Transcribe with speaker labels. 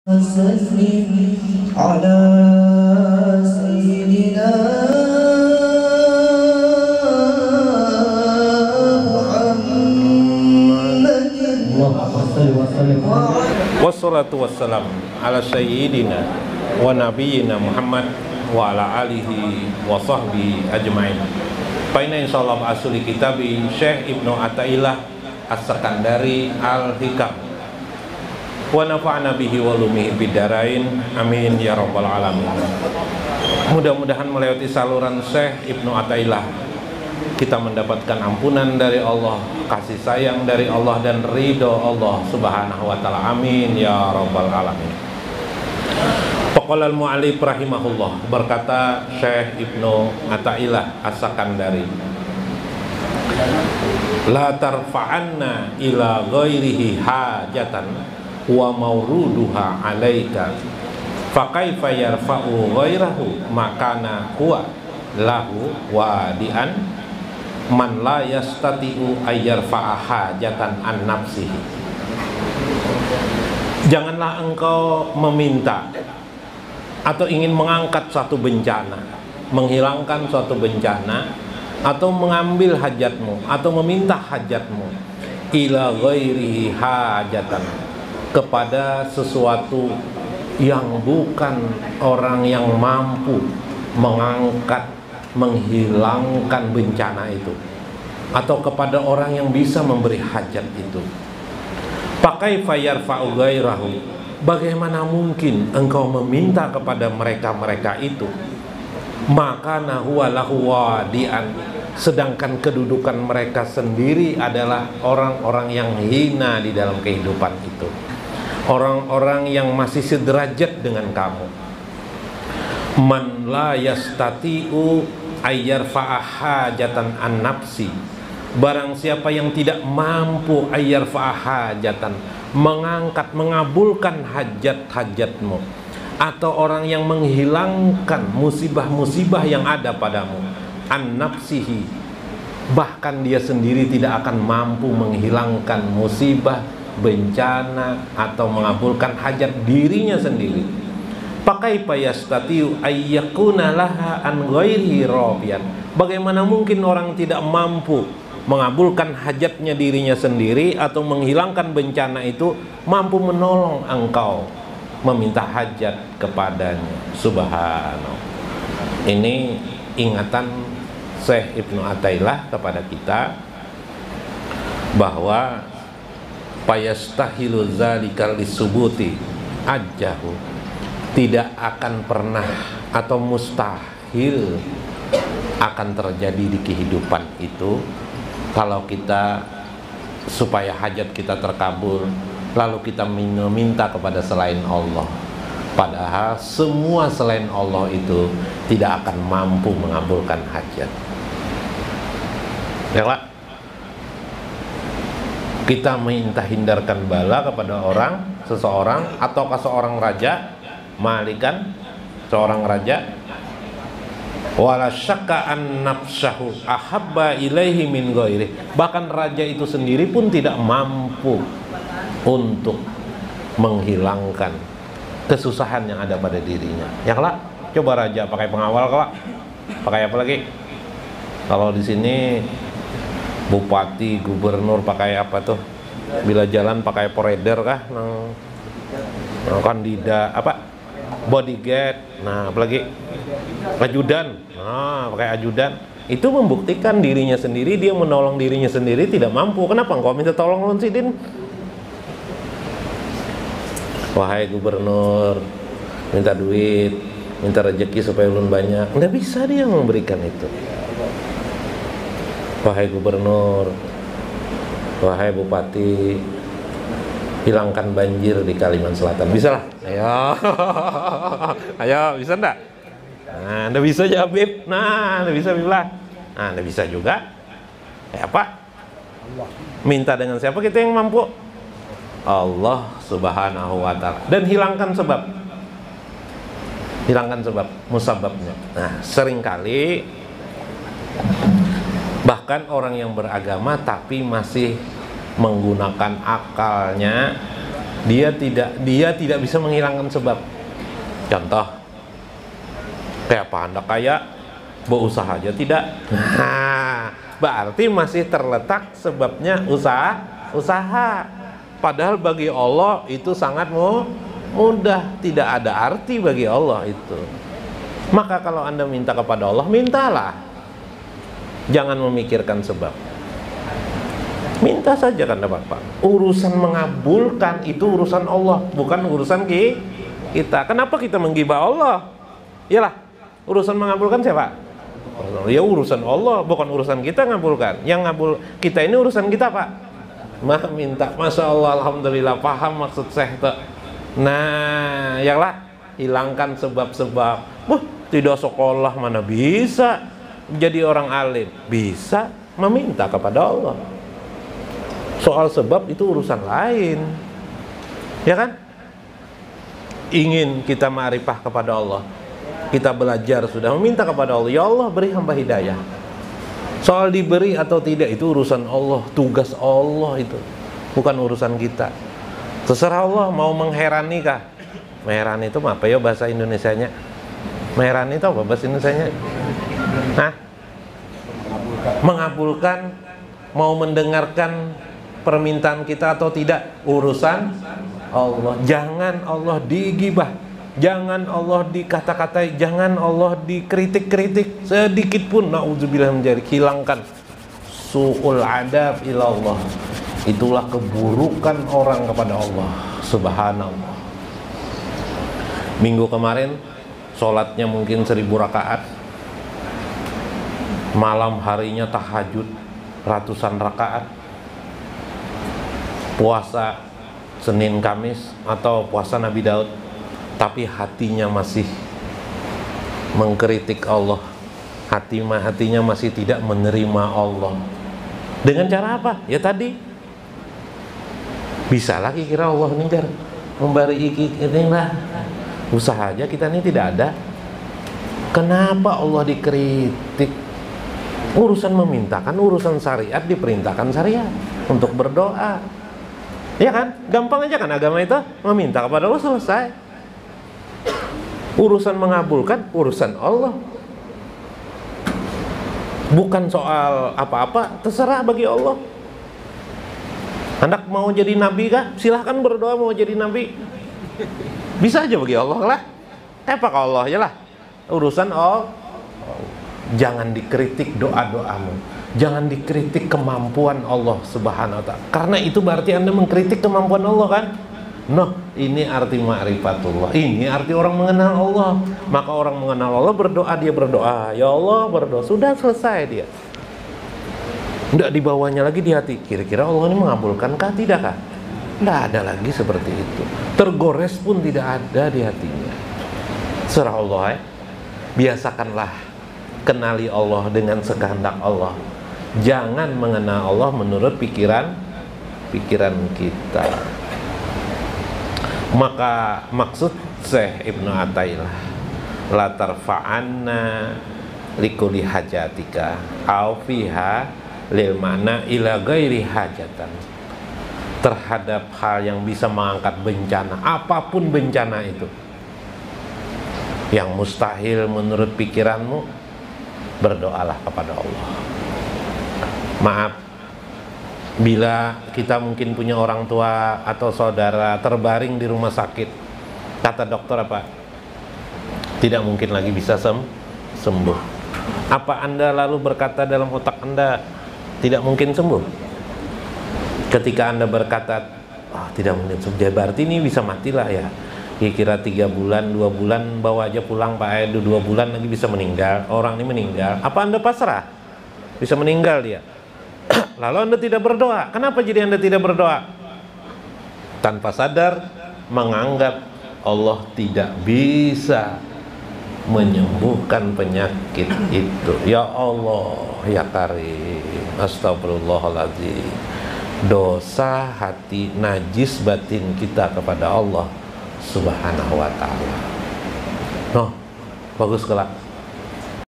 Speaker 1: وسلم على سيدنا محمد
Speaker 2: Wassalatu wassalam ala sayyidina wa nabiyyina Muhammad wa ala alihi wa sahbihi ajma'in. Paina insyaallah asuli kitabi Syekh Ibnu Athaillah As-Sakandari Al-Hikam. Wa nafa'na bihi wa lumihi bidarain. Amin ya rabbal alamin. Mudah-mudahan melewati saluran Syekh Ibnu Athaillah kita mendapatkan ampunan dari Allah, kasih sayang dari Allah, dan ridho Allah subhanahu wa ta'ala. Amin ya rabbal alamin. Faqala al-mu'allif rahimahullah, berkata Syekh Ibnu Athaillah As-Sakandari, la tarfa'anna ila ghairihi hajatan wa mawruduha alaika fa kaifa yarfa'u ghairahu makana huwa lahu wadi'an man la yastati'u ayyarfa'a hajatan an nafsihi. Janganlah engkau meminta atau ingin mengangkat suatu bencana, menghilangkan suatu bencana, atau mengambil hajatmu atau meminta hajatmu ila ghairihi hajatan, kepada sesuatu yang bukan orang yang mampu mengangkat, menghilangkan bencana itu, atau kepada orang yang bisa memberi hajat itu. Pakai fayarfa'u ghairahu, bagaimana mungkin engkau meminta kepada mereka-mereka itu, maka huwa lahu wadi'an, sedangkan kedudukan mereka sendiri adalah orang-orang yang hina di dalam kehidupan itu, orang-orang yang masih sederajat dengan kamu. Man la yastati'u ayyarfa'a hajatan an nafsi, barang siapa yang tidak mampu ayyarfa'a hajatan, mengangkat, mengabulkan hajat-hajatmu, atau orang yang menghilangkan musibah-musibah yang ada padamu, an nafsihi, bahkan dia sendiri tidak akan mampu menghilangkan musibah, bencana, atau mengabulkan hajat dirinya sendiri. Pakai payastatiu ayyakuna laha an ghairihi rabian, bagaimana mungkin orang tidak mampu mengabulkan hajatnya dirinya sendiri atau menghilangkan bencana itu, mampu menolong engkau meminta hajat kepadanya. Subhanallah. Ini ingatan Syekh Ibnu Athaillah kepada kita bahwa payastahilu zalikal lisubuti ajahu, tidak akan pernah atau mustahil akan terjadi di kehidupan itu kalau kita supaya hajat kita terkabul lalu kita meminta kepada selain Allah, padahal semua selain Allah itu tidak akan mampu mengabulkan hajat. Ya Pak, kita minta hindarkan bala kepada orang, seseorang, ataukah seorang raja, malikan seorang raja, wala syakka an nafsahu ahabba ilaihi min ghairi, bahkan raja itu sendiri pun tidak mampu untuk menghilangkan kesusahan yang ada pada dirinya. Ya kelak, coba raja pakai pengawal kelak, pakai apa lagi? Kalau di sini bupati, gubernur pakai apa tuh? Bila jalan pakai poreder kah? Kandidat apa? Bodyguard, nah apalagi ajudan, nah pakai ajudan. Itu membuktikan dirinya sendiri, dia menolong dirinya sendiri tidak mampu. Kenapa engkau minta tolong Lun Sidin? Wahai gubernur, minta duit, minta rezeki supaya ulun banyak, nggak bisa dia memberikan itu. Wahai gubernur, wahai bupati, hilangkan banjir di Kalimantan Selatan, bisa lah. Ayo, ayo, bisa enggak? Nah, enggak bisa ya Bib. Nah, enggak bisa Bib lah. Nah, enggak bisa juga. Ya apa? Minta dengan siapa kita yang mampu? Allah subhanahu wa ta'ala. Dan hilangkan sebab. Hilangkan sebab, musababnya. Nah, seringkali bahkan orang yang beragama tapi masih menggunakan akalnya Dia tidak bisa menghilangkan sebab. Contoh, kayak apa? Anda kaya, berusaha aja tidak. Nah, berarti masih terletak sebabnya usaha. Padahal bagi Allah itu sangat mudah, tidak ada arti bagi Allah itu. Maka kalau Anda minta kepada Allah, mintalah. Jangan memikirkan sebab. Minta saja kan Bapak. Urusan mengabulkan itu urusan Allah, bukan urusan kita. Kenapa kita menggibah Allah? Iyalah, urusan mengabulkan siapa? Ya urusan Allah, bukan urusan kita ngabulkan. Yang ngabul kita ini urusan kita, Pak. Minta, Masya Allah, Alhamdulillah, paham maksud saya tuh. Nah, yalah, hilangkan sebab-sebab. Tidak sekolah mana bisa jadi orang alim, bisa meminta kepada Allah. Soal sebab itu urusan lain, ya kan? Ingin kita ma'rifah kepada Allah, kita belajar sudah meminta kepada Allah, ya Allah beri hamba hidayah. Soal diberi atau tidak itu urusan Allah, tugas Allah itu, bukan urusan kita. Terserah Allah mau mengherani kah? Mengherani itu apa ya bahasa Indonesianya? Mengherani itu apa bahasa Indonesianya? Hah? Mengabulkan, mau mendengarkan permintaan kita atau tidak, urusan Allah. Jangan Allah digibah, jangan Allah dikata-katai, jangan Allah dikritik-kritik sedikit pun. Nauzubillah menjadi hilangkan su'ul adab ilallah. Itulah keburukan orang kepada Allah subhanallah. Minggu kemarin sholatnya mungkin 1000 rakaat, malam harinya tahajud ratusan rakaat, puasa Senin Kamis atau puasa Nabi Daud, tapi hatinya masih mengkritik Allah, hatinya masih tidak menerima Allah. Dengan cara apa? Ya tadi, bisa lagi kira Allah ini memberi ini lah. Usaha aja kita ini tidak ada. Kenapa Allah dikritik? Urusan memintakan, urusan syariat, diperintahkan syariat untuk berdoa. Ya kan? Gampang aja kan agama itu, meminta kepada Allah selesai. Urusan mengabulkan, urusan Allah. Bukan soal apa-apa, terserah bagi Allah. Anak mau jadi nabi kah? Silahkan berdoa mau jadi nabi. Bisa aja bagi Allah lah. Apa ke Allah ya lah. Urusan Allah. Jangan dikritik doa-doamu, jangan dikritik kemampuan Allah subhanahu wa ta'ala, karena itu berarti Anda mengkritik kemampuan Allah kan? Ini arti ma'rifatullah, ini arti orang mengenal Allah. Maka orang mengenal Allah berdoa, dia berdoa, ya Allah berdoa, sudah selesai dia. Tidak dibawanya lagi di hati, kira-kira Allah ini mengabulkankah, tidakkah? Tidak ada lagi seperti itu. Tergores pun tidak ada di hatinya. Serah Allah ya. Biasakanlah kenali Allah dengan sekehendak Allah. Jangan mengenal Allah menurut pikiran kita. Maka maksud Syekh Ibnu Athaillah, la tarfa'anna likulli hajatika au fiha lil mana ila ghairi hajatan. Terhadap hal yang bisa mengangkat bencana, apapun bencana itu, yang mustahil menurut pikiranmu, berdoalah kepada Allah. Maaf, bila kita mungkin punya orang tua atau saudara terbaring di rumah sakit, kata dokter apa? Tidak mungkin lagi bisa sembuh. Apa Anda lalu berkata dalam otak Anda, tidak mungkin sembuh? Ketika Anda berkata, tidak mungkin sembuh, berarti ini bisa matilah ya. Kira-kira 3 bulan, 2 bulan, bawa aja pulang Pak Edu, 2 bulan lagi bisa meninggal. Orang ini meninggal, apa Anda pasrah? Bisa meninggal dia. Lalu Anda tidak berdoa. Kenapa jadi Anda tidak berdoa? Tanpa sadar menganggap Allah tidak bisa menyembuhkan penyakit itu. Ya Allah, ya Karim, astagfirullahaladzim. Dosa hati, najis batin kita kepada Allah subhanahu wa ta'ala. Bagus kelak.